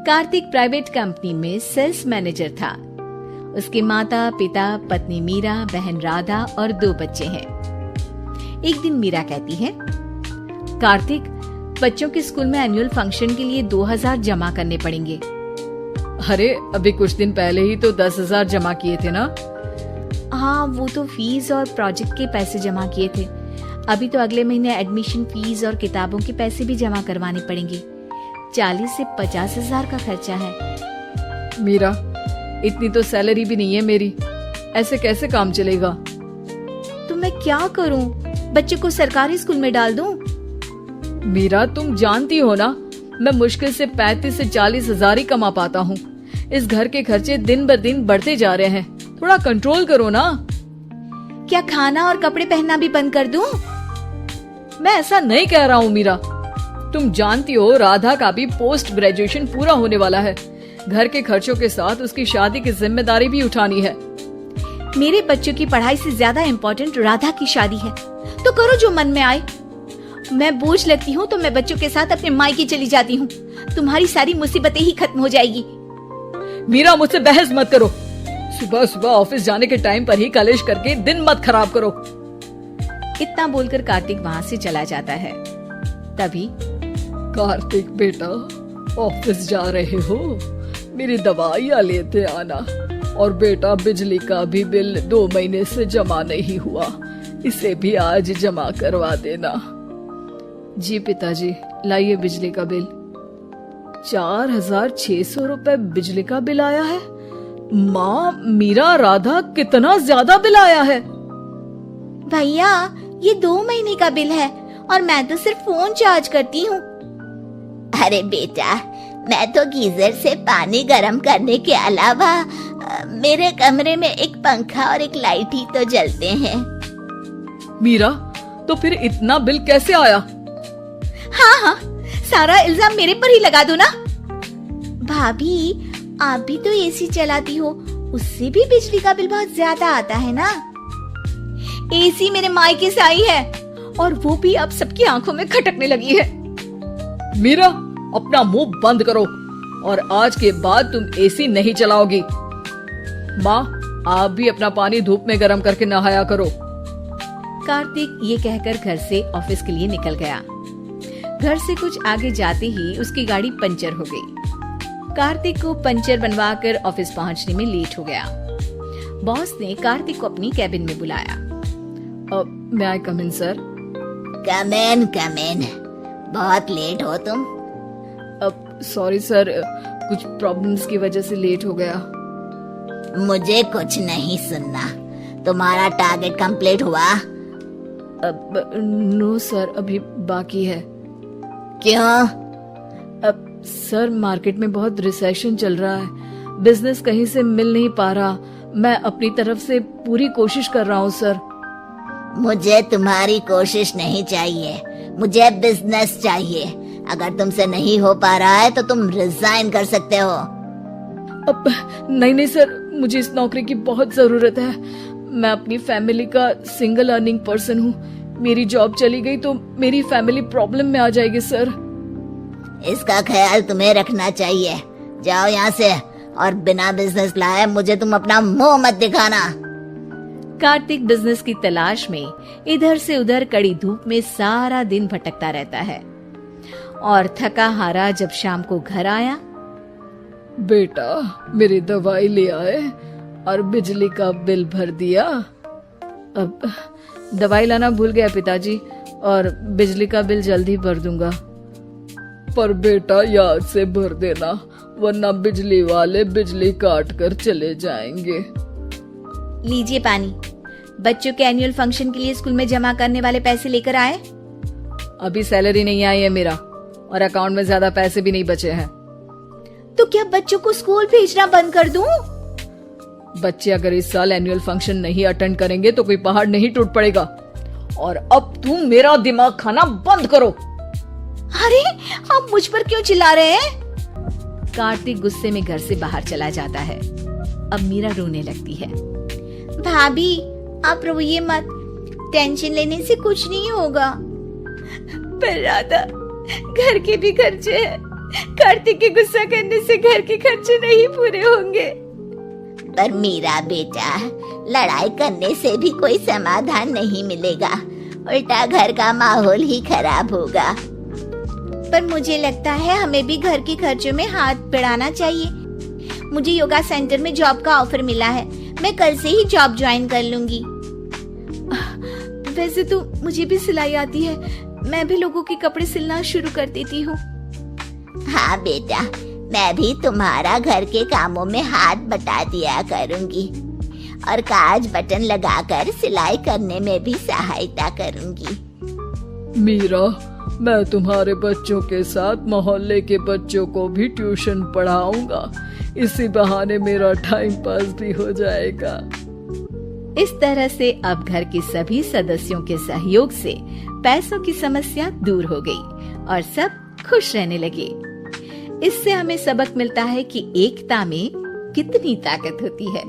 Kartik private company में sales manager था। उसके माता पिता, पत्नी मीरा, बहन राधा और 2 बच्चे हैं। एक दिन मीरा कहती है, कार्तिक, बच्चों के स्कूल में एनुअल फंक्शन के लिए 2000 जमा करने पड़ेंगे। अरे अभी कुछ दिन पहले ही तो 10,000 जमा किए थे ना। हाँ, वो तो फीस और प्रोजेक्ट के पैसे जमा किए थे। अभी तो अगले महीने एडमिशन फीस और किताबों के पैसे भी जमा करवाने पड़ेंगे। 40 से 50,000 का खर्चा है। मीरा, इतनी तो सैलरी भी नहीं है मेरी, ऐसे कैसे काम चलेगा? तो मैं क्या करूं? बच्चे को सरकारी स्कूल में डाल दूं? मीरा, तुम जानती हो ना, मैं मुश्किल से 35 से 40,000 ही कमा पाता हूँ। इस घर के खर्चे दिन ब दिन बढ़ते जा रहे हैं, थोड़ा कंट्रोल करो ना। क्या खाना और कपड़े पहनना भी बंद कर दूं? मैं ऐसा नहीं कह रहा हूँ मीरा। तुम जानती हो राधा का भी पोस्ट ग्रेजुएशन पूरा होने वाला है। घर के खर्चों के साथ उसकी शादी की जिम्मेदारी भी उठानी है। मेरे बच्चों की पढ़ाई से ज्यादा इम्पोर्टेंट राधा की शादी है, तो करो जो मन में आए। मैं बोझ लगती हूँ तो मैं बच्चों के साथ अपने मायके चली जाती हूँ। तुम्हारी सारी मुसीबतें ही खत्म हो जाएगी। मीरा, मुझसे बहस मत करो। सुबह सुबह ऑफिस जाने के टाइम पर ही कलेश करके दिन मत खराब करो। इतना बोलकर कार्तिक वहाँ से चला जाता है। तभी, कार्तिक बेटा, ऑफिस जा रहे हो? मेरी दवाइयाँ लेते आना। और बेटा, बिजली का भी बिल 2 महीने से जमा नहीं हुआ, इसे भी आज जमा करवा देना। जी पिताजी, लाइए बिजली का बिल। 4,600 रुपए बिजली का बिल आया है। माँ, मीरा, राधा, कितना ज्यादा बिल आया है। भैया, ये 2 महीने का बिल है और मैं तो सिर्फ फोन चार्ज करती हूँ। अरे बेटा, मैं तो गीजर से पानी गर्म करने के अलावा मेरे कमरे में एक पंखा और एक लाइट ही तो जलते हैं। मीरा, तो फिर इतना बिल कैसे आया? हाँ, सारा इल्जाम मेरे पर ही लगा दो ना। भाभी, आप भी तो एसी चलाती हो, उससे भी बिजली का बिल बहुत ज्यादा आता है ना। एसी मेरे मायके से आई है और वो भी अब सबकी आंखों में खटकने लगी है। मीरा, अपना मुंह बंद करो और आज के बाद तुम एसी नहीं चलाओगी। माँ, आप भी अपना पानी धूप में गर्म करके नहाया करो। कार्तिक ये कहकर घर से ऑफिस के लिए निकल गया। घर से कुछ आगे जाते ही उसकी गाड़ी पंचर हो गई। कार्तिक को पंचर बनवाकर ऑफिस पहुंचने में लेट हो गया। बॉस ने कार्तिक को अपनी कैबिन में बुलाया। may I come in, sir? Come in. बहुत लेट हो तुम। सॉरी सर, कुछ प्रॉब्लम्स की वजह से लेट हो गया। मुझे कुछ नहीं सुनना। तुम्हारा टारगेट कंप्लीट हुआ? नो सर, अभी बाकी है। क्यों? सर, मार्केट में बहुत रिसेशन चल रहा है, बिजनेस कहीं से मिल नहीं पा रहा। मैं अपनी तरफ से पूरी कोशिश कर रहा हूँ सर। मुझे तुम्हारी कोशिश नहीं चाहिए, मुझे बिजनेस चाहिए। अगर तुमसे नहीं हो पा रहा है तो तुम रिजाइन कर सकते हो। नहीं सर, मुझे इस नौकरी की बहुत जरूरत है। मैं अपनी फैमिली का सिंगल अर्निंग पर्सन हूँ। मेरी जॉब चली गई तो मेरी फैमिली प्रॉब्लम में आ जाएगी सर। इसका ख्याल तुम्हें रखना चाहिए। जाओ यहाँ से, और बिना बिजनेस लाए मुझे तुम अपना मुंह मत दिखाना। कार्तिक बिजनेस की तलाश में इधर से उधर कड़ी धूप में सारा दिन भटकता रहता है और थका हारा जब शाम को घर आया। बेटा, मेरी दवाई ले आए और बिजली का बिल भर दिया। अब दवाई लाना भूल गया पिताजी, और बिजली का बिल जल्दी भर दूंगा। पर बेटा, याद से भर देना, वरना बिजली वाले बिजली काट कर चले जाएंगे। लीजिए पानी। बच्चों के एनुअल फंक्शन के लिए स्कूल में जमा करने वाले पैसे लेकर आए? अभी सैलरी नहीं आई है मेरा, और अकाउंट में ज्यादा पैसे भी नहीं बचे हैं। तो क्या बच्चों को स्कूल भेजना बंद कर दूं? बच्चे अगर इस साल एनुअल फंक्शन नहीं अटेंड करेंगे तो कोई पहाड़ नहीं टूट पड़ेगा। और अब तुम मेरा दिमाग खाना बंद करो। अरे, आप मुझ पर क्यों चिल्ला रहे हैं? कार्तिक गुस्से में घर से बाहर चला जाता है। अब मीरा रोने लगती है। भाभी, आप रोइए मत, टेंशन लेने से कुछ नहीं होगा। पर राधा, घर के भी खर्चे हैं, कार्तिक के गुस्सा करने से घर के खर्चे नहीं पूरे होंगे। पर मीरा बेटा, लड़ाई करने से भी कोई समाधान नहीं मिलेगा, उल्टा घर का माहौल ही खराब होगा। पर मुझे लगता है हमें भी घर के खर्चों में हाथ बढ़ाना चाहिए। मुझे योगा सेंटर में जॉब का ऑफर मिला है, मैं कल से ही जॉब ज्वाइन कर लूंगी। वैसे तो मुझे भी सिलाई आती है, मैं भी लोगों के कपड़े सिलना शुरू कर देती हूँ। हाँ बेटा, मैं भी तुम्हारा घर के कामों में हाथ बटा दिया करूंगी और काज बटन लगाकर सिलाई करने में भी सहायता करूंगी। मीरा, मैं तुम्हारे बच्चों के साथ मोहल्ले के बच्चों को भी ट्यूशन पढ़ाऊंगा। इसी बहाने मेरा टाइम पास भी हो जाएगा। इस तरह से अब घर के सभी सदस्यों के सहयोग से पैसों की समस्या दूर हो गई और सब खुश रहने लगे। इससे हमें सबक मिलता है कि एकता में कितनी ताकत होती है।